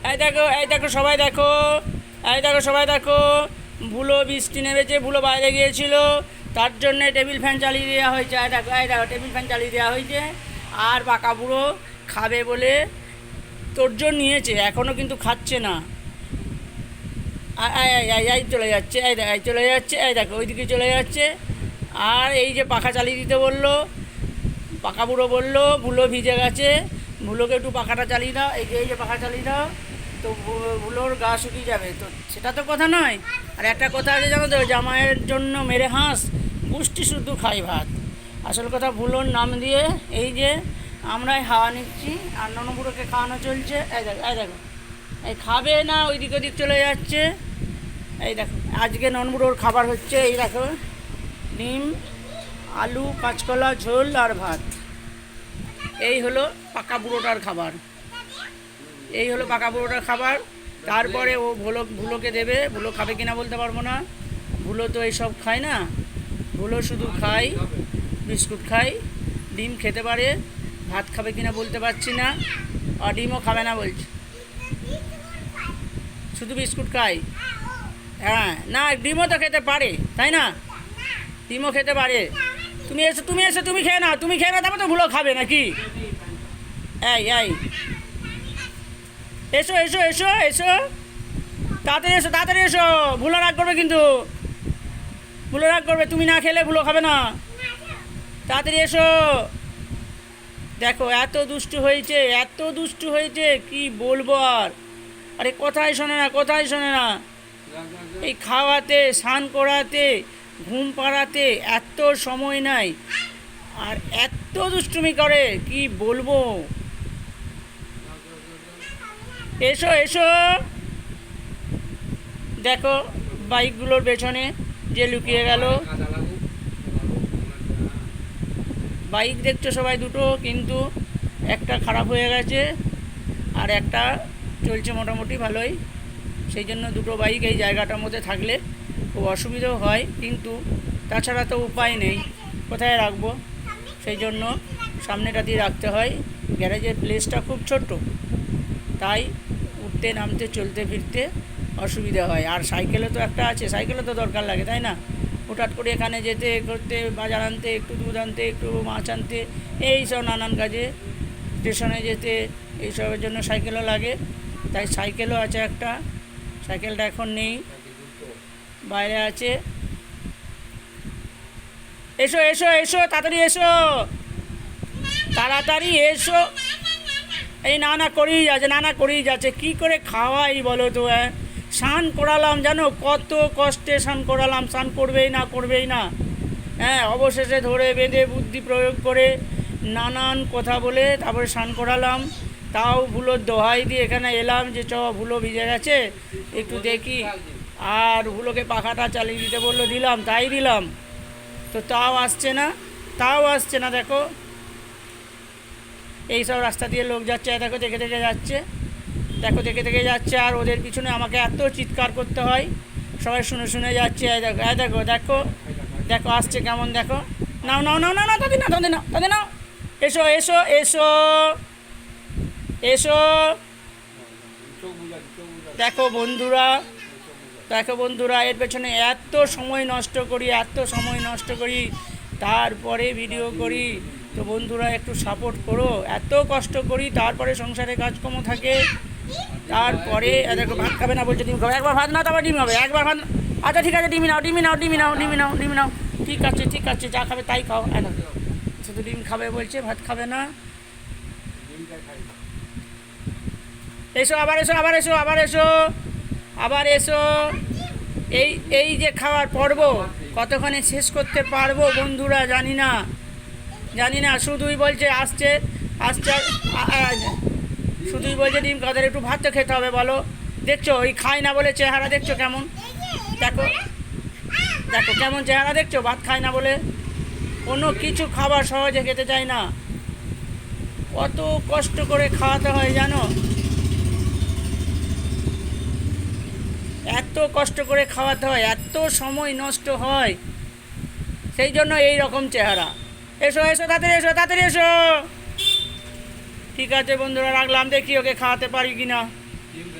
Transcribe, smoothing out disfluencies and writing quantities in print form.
এই দেখো সবাই দেখো, এই দেখো সবাই দেখো, ভুলো বৃষ্টি নেমেছে, ভুলো বাইরে গিয়েছিল, তার জন্যে টেবিল ফ্যান চালিয়ে দেওয়া হয়েছে। এই দেখো টেবিল ফ্যান চালিয়ে দেওয়া হয়েছে। আর পাকা বুড়ো খাবে বলে তোরজোর নিয়েছে, এখনও কিন্তু খাচ্ছে না। এই চলে যাচ্ছে, এই চলে যাচ্ছে, এই দেখো ওইদিকে চলে যাচ্ছে। আর এই যে পাখা চালিয়ে দিতে বললো, পাকা বুড়ো বললো ভুলো ভিজে গেছে, ভুলোকে একটু পাখাটা চালিয়ে দাও, এই যে পাখা চালিয়ে দাও, তো ভুলোর গা শুকিয়ে যাবে। তো সেটা তো কথা নয়। আর একটা কথা আছে জানো তো, জামাইয়ের জন্য মেরে হাঁস, পুষ্টি শুদ্ধ খাই ভাত। আসল কথা ভুলোর নাম দিয়ে এই যে আমরাই হাওয়া নিচ্ছি, আর ননবুড়োকে খাওয়ানো চলছে। এই দেখো এই খাবে না, ওইদিক ওদিক চলে যাচ্ছে। এই দেখো আজকে ননবুড়োর খাবার হচ্ছে, এই দেখো ডিম, আলু, কাঁচকলা ঝোল আর ভাত। এই হলো পাকা বুড়োটার খাবার, এই হলো পাকা বুড়োটার খাবার। তারপরে ও ভুলোকে দেবে, ভুলো খাবে কিনা বলতে পারবো না, ভুলো তো এইসব খায় না, ভুলো শুধু খায় বিস্কুট খায়, ডিম খেতে পারে, ভাত খাবে কিনা বলতে পারছি না, আর ডিমও খাবে না বলছে, শুধু বিস্কুট খায়। হ্যাঁ না, ডিমও তো খেতে পারে তাই না, ডিমও খেতে পারে। তুমি এসো তুমি খেয়ে নাও, তুমি খেয়ে নাও, তারপর তো ভুলো খাবে নাকি। এই এসো এসো এসো এসো, তাড়াতাড়ি এসো, ভুলো রাগ করবে কিন্তু, ভুলো রাগ করবে, তুমি না খেলে ভুলো খাবে না, তাড়াতাড়ি এসো। দেখো এত দুষ্টু হয়েছে কি বলবো আর। আরে কথাই শোনে না, এই খাওয়াতে, স্নান করাতে, ঘুম পাড়াতে এত সময় নাই, আর এত দুষ্টুমি করে কি বলবো। এসো এসো, দেখো বাইকগুলোর পেছনে যে লুকিয়ে গেল। বাইক দেখছো সবাই দুটো, কিন্তু একটা খারাপ হয়ে গেছে আর একটা চলছে মোটামুটি ভালোই। সেই জন্য দুটো বাইক এই জায়গাটার মধ্যে থাকলে খুব অসুবিধাও হয়, কিন্তু তাছাড়া তো উপায় নেই, কোথায় রাখবো, সেই জন্য সামনেটা দিয়ে রাখতে হয়। গ্যারেজের প্লেসটা খুব ছোট্ট, তাই উঠতে নামতে চলতে ফিরতে অসুবিধা হয়। আর সাইকেলও তো একটা আছে, সাইকেলও তো দরকার লাগে তাই না, হঠাৎ করে এখানে যেতে করতে, বাজার আনতে, একটু দুধ আনতে, একটু মাছ আনতে, এই সব নানান কাজে, স্টেশনে যেতে, এইসবের জন্য সাইকেলও লাগে। তাই সাইকেলও আছে একটা, সাইকেলটা এখন নেই, বাইরে আছে। এসো এসো এসো, তাড়াতাড়ি এসো। এই না করেই যাচ্ছে, কী করে খাওয়াই বলো তো। স্নান করালাম জানো, কত কষ্টে স্নান করালাম, স্নান করবেই না। হ্যাঁ, অবশেষে ধরে বেঁধে বুদ্ধি প্রয়োগ করে নানান কথা বলে তারপরে স্নান করালাম। তাও ভুলোর দোহাই দিয়ে এখানে এলাম যে ভুলো ভিজে গেছে একটু দেখি, আর ভুলোকে পাখাটা চালিয়ে দিতে বললো, দিলাম, তো তাও আসছে না। দেখো এই সব রাস্তা দিয়ে লোক যাচ্ছে, দেখো দেখে যাচ্ছে, আর ওদের পিছনে আমাকে এত চিৎকার করতে হয়, সবাই শুনে যাচ্ছে। দেখো আসছে কেমন, দেখো নাও তাদের নাও, এসো। দেখো বন্ধুরা, এর পেছনে এত সময় নষ্ট করি, তারপরে ভিডিও করি। তো বন্ধুরা একটু সাপোর্ট করো, এত কষ্ট করি, তারপরে সংসারে কাজকর্ম থাকে, তারপরে দেখো ভাত খাবে না বলছে, ডিম খাবে, একবার ভাত না তারপর ডিম হবে, একবার ভাত। আচ্ছা ঠিক আছে, ডিমি নাও, ঠিক আছে, যা খাবে তাই খাও। শুধু ডিম খাবে বলছে, ভাত খাবে না। এসো আবার এসো। এই যে খাওয়ার পর্ব কতক্ষণে শেষ করতে পারবো বন্ধুরা জানি না, শুধুই বলছে আসছে, শুধুই বলছে ডিম খাওয়াদের, একটু ভাত তো খেতে হবে বলো। দেখছো ওই খায় না বলে চেহারা দেখছো কেমন, দেখো কেমন চেহারা দেখছো, ভাত খায় না বলে। কোনো কিছু খাবার সহজে খেতে চায় না, কত কষ্ট করে খাওয়াতে হয় জানো, এত কষ্ট করে খাওয়াতে হয়, এত সময় নষ্ট হয়, সেই জন্য এই রকম চেহারা। এসো তাড়াতাড়ি এসো। ঠিক আছে বন্ধুরা, রাখলাম, দেখি ওকে খাওয়াতে পারি কিনা।